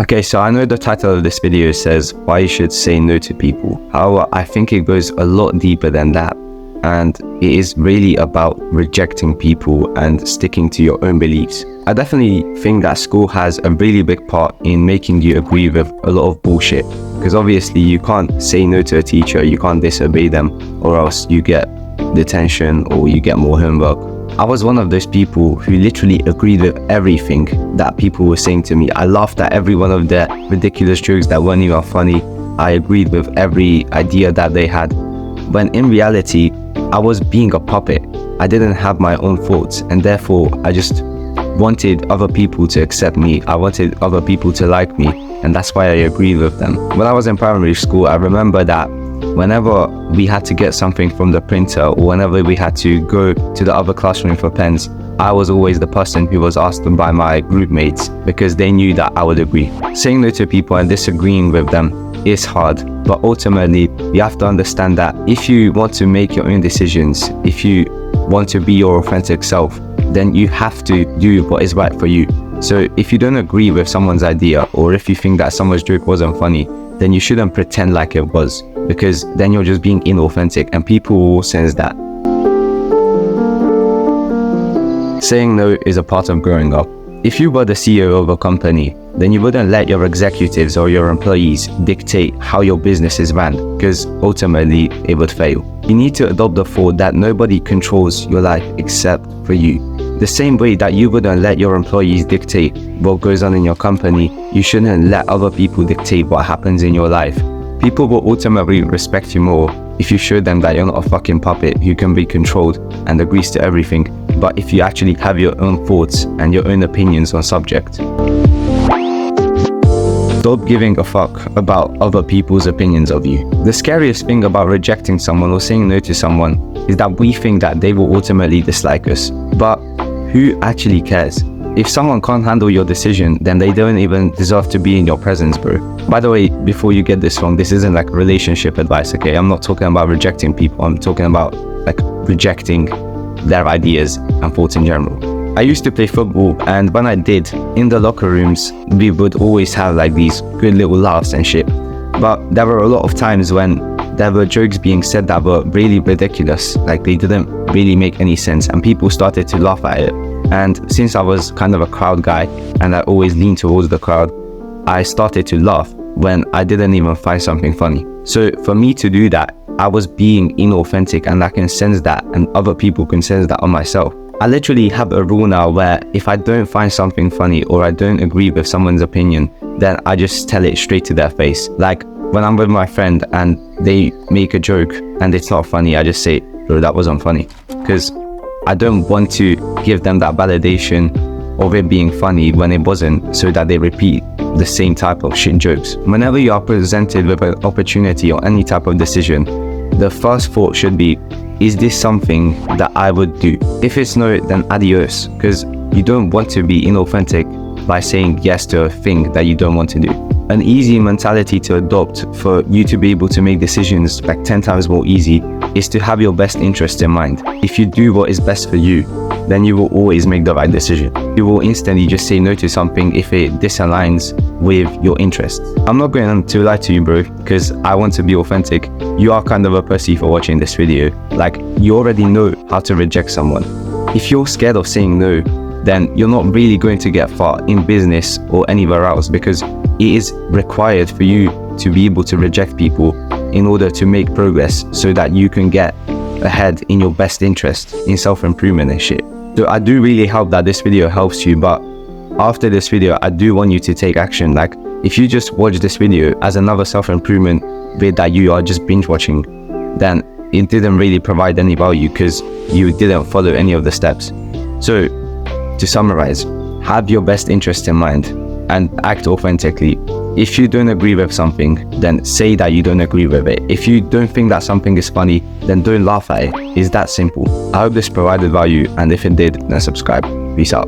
Okay, so I know the title of this video says why you should say no to people. However, I think it goes a lot deeper than that. And it is really about rejecting people and sticking to your own beliefs. I definitely think that school has a really big part in making you agree with a lot of bullshit. Because obviously you can't say no to a teacher, you can't disobey them, or else you get detention or you get more homework. I was one of those people who literally agreed with everything that people were saying to me. I laughed at every one of their ridiculous jokes that weren't even funny. I agreed with every idea that they had. When in reality, I was being a puppet. I didn't have my own thoughts, and therefore I just wanted other people to accept me. I wanted other people to like me, and that's why I agreed with them. When I was in primary school, I remember that whenever we had to get something from the printer, or whenever we had to go to the other classroom for pens, I was always the person who was asked by my group mates because they knew that I would agree. Saying no to people and disagreeing with them is hard, but ultimately you have to understand that if you want to make your own decisions, if you want to be your authentic self, then you have to do what is right for you. So if you don't agree with someone's idea, or if you think that someone's joke wasn't funny, then you shouldn't pretend like it was, because then you're just being inauthentic and people will sense that. Saying no is a part of growing up. If you were the CEO of a company, then you wouldn't let your executives or your employees dictate how your business is ran, because ultimately it would fail. You need to adopt the thought that nobody controls your life except for you. The same way that you wouldn't let your employees dictate what goes on in your company, you shouldn't let other people dictate what happens in your life. People will ultimately respect you more if you show them that you're not a fucking puppet who can be controlled and agrees to everything, but if you actually have your own thoughts and your own opinions on subject. Stop giving a fuck about other people's opinions of you. The scariest thing about rejecting someone or saying no to someone is that we think that they will ultimately dislike us. But who actually cares? If someone can't handle your decision, then they don't even deserve to be in your presence, bro. By the way, before you get this wrong, this isn't like relationship advice, okay? I'm not talking about rejecting people. I'm talking about like rejecting their ideas and thoughts in general. I used to play football, and when I did, in the locker rooms, we would always have like these good little laughs and shit. But there were a lot of times when there were jokes being said that were really ridiculous, like they didn't really make any sense, and people started to laugh at it. And since I was kind of a crowd guy and I always leaned towards the crowd, I started to laugh when I didn't even find something funny. So for me to do that, I was being inauthentic, and I can sense that, and other people can sense that on myself. I literally have a rule now where if I don't find something funny or I don't agree with someone's opinion, then I just tell it straight to their face. Like when I'm with my friend and they make a joke and it's not funny, I just say, bro, that wasn't funny. Because I don't want to give them that validation of it being funny when it wasn't, so that they repeat the same type of shit jokes. Whenever you are presented with an opportunity or any type of decision, the first thought should be, is this something that I would do? If it's no, then adios, because you don't want to be inauthentic by saying yes to a thing that you don't want to do. An easy mentality to adopt for you to be able to make decisions like 10 times more easy is to have your best interest in mind. If you do what is best for you, then you will always make the right decision. You will instantly just say no to something if it disaligns with your interests. I'm not going to lie to you, bro, because I want to be authentic. You are kind of a pussy for watching this video. Like, you already know how to reject someone. If you're scared of saying no, then you're not really going to get far in business or anywhere else, because it is required for you to be able to reject people in order to make progress, so that you can get ahead in your best interest in self-improvement and shit. So I do really hope that this video helps you, but after this video, I do want you to take action. Like, if you just watch this video as another self-improvement video that you are just binge watching, then it didn't really provide any value because you didn't follow any of the steps. So to summarize, have your best interest in mind and act authentically. If you don't agree with something, then say that you don't agree with it. If you don't think that something is funny, then don't laugh at it. It's that simple. I hope this provided value, and if it did, then subscribe. Peace out.